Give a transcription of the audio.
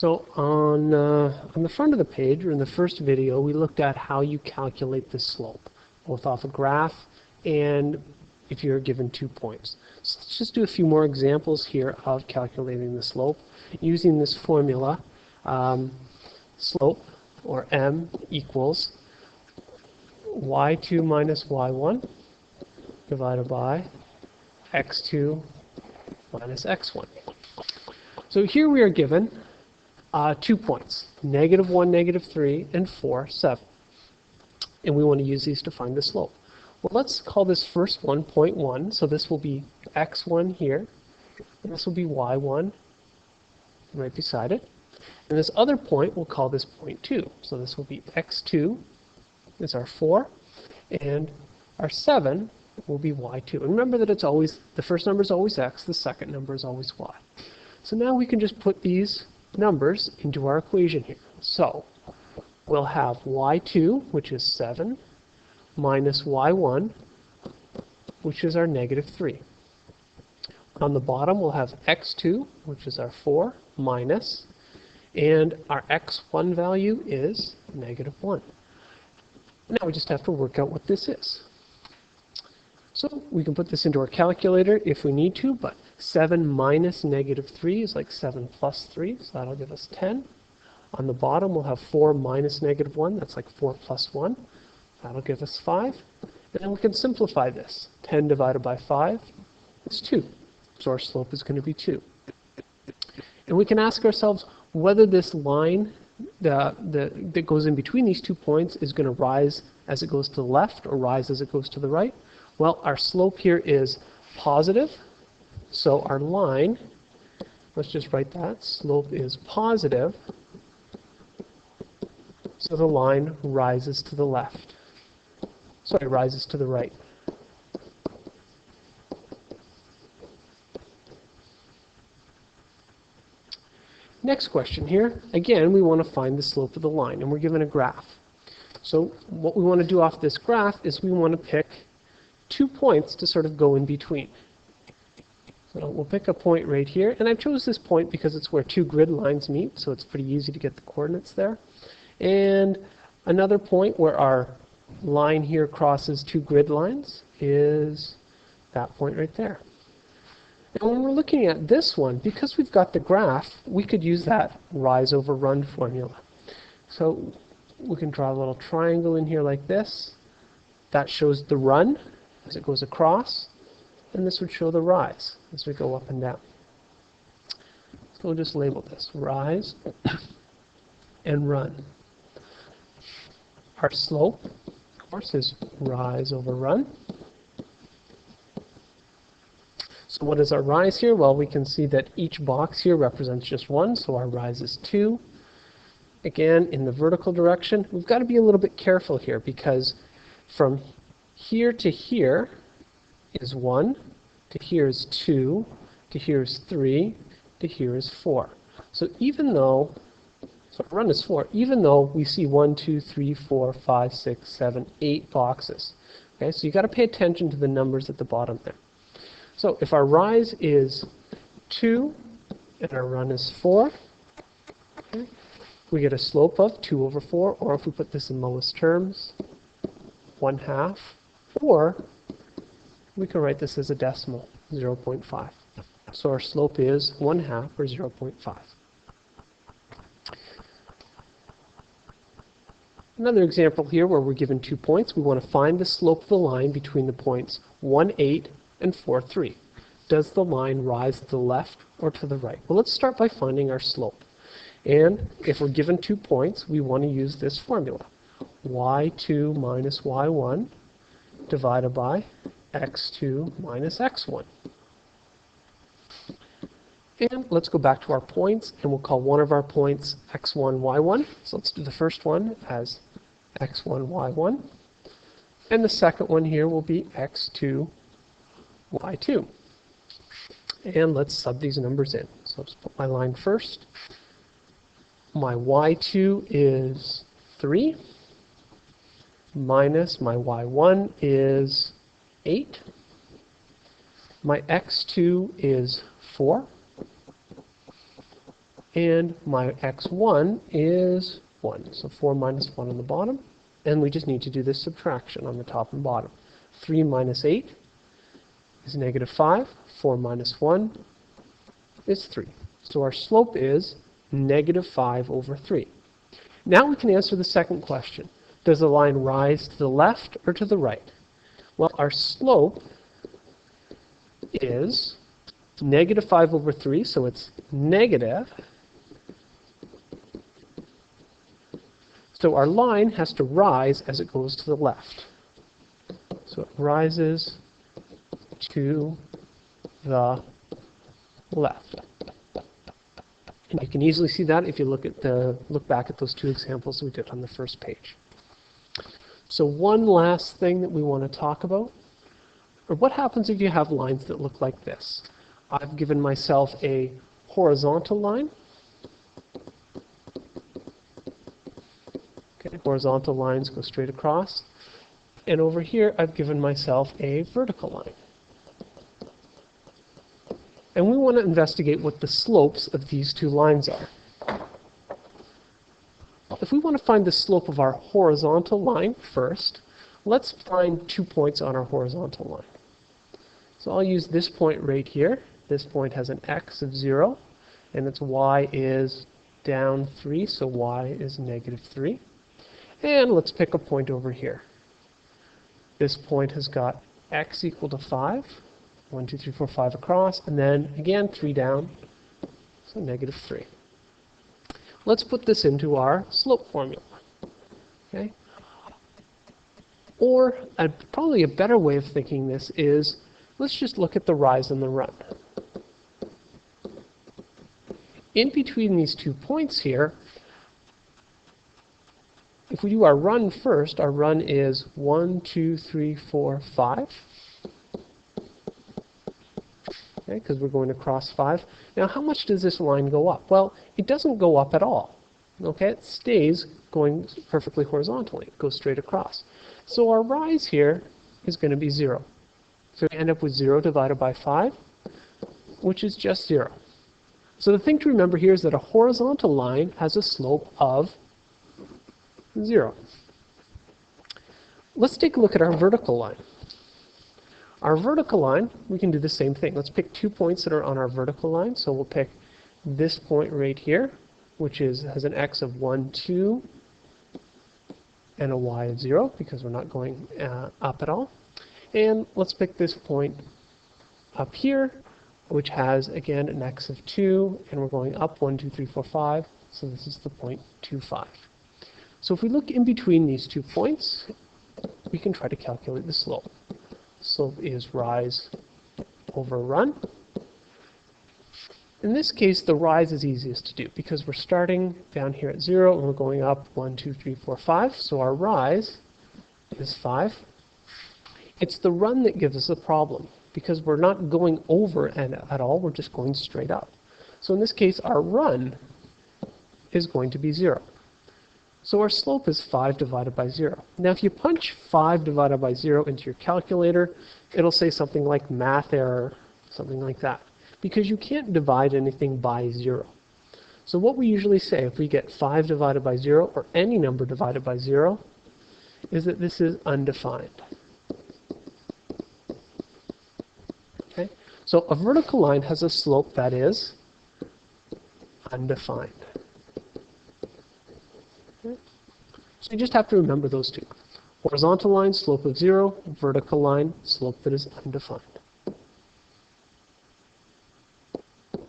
So on the front of the page, or in the first video, we looked at how you calculate the slope, both off a graph and if you're given 2 points. So let's just do a few more examples here of calculating the slope using this formula. Slope, or m, equals y2 minus y1 divided by x2 minus x1. So here we are given 2 points, -1, -3, and 4, 7. And we want to use these to find the slope. Well, let's call this first one point 1. So this will be x1 here, and this will be y1 right beside it. And this other point, we'll call this point 2. So this will be x2 is our 4, and our 7 will be y2. And remember that it's always, the first number is always x, the second number is always y. So now we can just put these numbers into our equation here. So we'll have y2, which is 7, minus y1, which is our -3. On the bottom, we'll have x2, which is our 4, minus, and our x1 value is -1. Now we just have to work out what this is. So we can put this into our calculator if we need to, but 7 minus -3 is like 7 plus 3, so that'll give us 10. On the bottom, we'll have 4 minus -1, that's like 4 plus 1. That'll give us 5. And then we can simplify this. 10 divided by 5 is 2. So our slope is going to be 2. And we can ask ourselves whether this line that goes in between these 2 points is going to rise as it goes to the left or rise as it goes to the right. Well, our slope here is positive. So our line, let's just write that, slope is positive. So the line rises to the left. Sorry, rises to the right. Next question here. Again, we want to find the slope of the line, and we're given a graph. So what we want to do off this graph is we want to pick 2 points to sort of go in between. So we'll pick a point right here, and I chose this point because it's where 2 grid lines meet, so it's pretty easy to get the coordinates there. And another point where our line here crosses 2 grid lines is that point right there. And when we're looking at this one, because we've got the graph, we could use that rise over run formula. So we can draw a little triangle in here like this. That shows the run as it goes across, and this would show the rise as we go up and down. So we'll just label this rise and run. Our slope, of course, is rise over run. So what is our rise here? Well, we can see that each box here represents just 1, so our rise is 2. Again, in the vertical direction, we've got to be a little bit careful here because from here to here is 1, to here is 2, to here is 3, to here is 4. So even though, so run is 4, even though we see 1, 2, 3, 4, 5, 6, 7, 8 boxes. Okay, so you got to pay attention to the numbers at the bottom there. So if our rise is 2 and our run is 4, okay, we get a slope of 2 over 4, or if we put this in lowest terms, 1/2, or we can write this as a decimal, 0.5. So our slope is 1/2, or 0.5. Another example here where we're given 2 points. We want to find the slope of the line between the points 1, 8 and 4, 3. Does the line rise to the left or to the right? Well, let's start by finding our slope. And if we're given 2 points, we want to use this formula. y2 minus y1 divided by x2 minus x1. And let's go back to our points, and we'll call one of our points x1, y1. So let's do the first one as x1, y1. And the second one here will be x2, y2. And let's sub these numbers in. So let's put my line first. My y2 is 3, minus my y1 is 8. My x2 is 4. and my x1 is 1. So 4 minus 1 on the bottom. And we just need to do this subtraction on the top and bottom. 3 minus 8 is negative 5. 4 minus 1 is 3. So our slope is negative 5 over 3. Now we can answer the second question. Does the line rise to the left or to the right? Well, our slope is negative 5 over 3, so it's negative. So our line has to rise as it goes to the left. So it rises to the left. And you can easily see that if you look back at those two examples we did on the first page. So one last thing that we want to talk about, or what happens if you have lines that look like this? I've given myself a horizontal line. Okay, horizontal lines go straight across. And over here, I've given myself a vertical line. And we want to investigate what the slopes of these two lines are. If we want to find the slope of our horizontal line first, let's find 2 points on our horizontal line. So I'll use this point right here. This point has an x of 0, and its y is down 3, so y is negative 3. And let's pick a point over here. This point has got x equal to 5. 1, 2, 3, 4, 5 across, and then again 3 down, so negative 3. Let's put this into our slope formula. Okay? Or probably a better way of thinking this is, let's just look at the rise and the run. In between these 2 points here, if we do our run first, our run is 1, 2, 3, 4, 5. Because we're going across 5. Now, how much does this line go up? Well, it doesn't go up at all. Okay, it stays going perfectly horizontally. It goes straight across. So our rise here is going to be 0. So we end up with 0 divided by 5, which is just 0. So the thing to remember here is that a horizontal line has a slope of 0. Let's take a look at our vertical line. Our vertical line, we can do the same thing. Let's pick 2 points that are on our vertical line. So we'll pick this point right here, which has an x of 1, 2, and a y of 0, because we're not going up at all. And let's pick this point up here, which has, again, an x of 2, and we're going up 1, 2, 3, 4, 5. So this is the point 2, 5. So if we look in between these 2 points, we can try to calculate the slope. Slope is rise over run. In this case, the rise is easiest to do because we're starting down here at 0 and we're going up 1, 2, 3, 4, 5. So our rise is 5. It's the run that gives us a problem because we're not going over at all, we're just going straight up. So in this case, our run is going to be 0. So our slope is 5 divided by 0. Now if you punch 5 divided by 0 into your calculator, it'll say something like math error, something like that, because you can't divide anything by 0. So what we usually say if we get 5 divided by 0, or any number divided by 0, is that this is undefined. Okay? So a vertical line has a slope that is undefined. So you just have to remember those two. Horizontal line, slope of 0. Vertical line, slope that is undefined.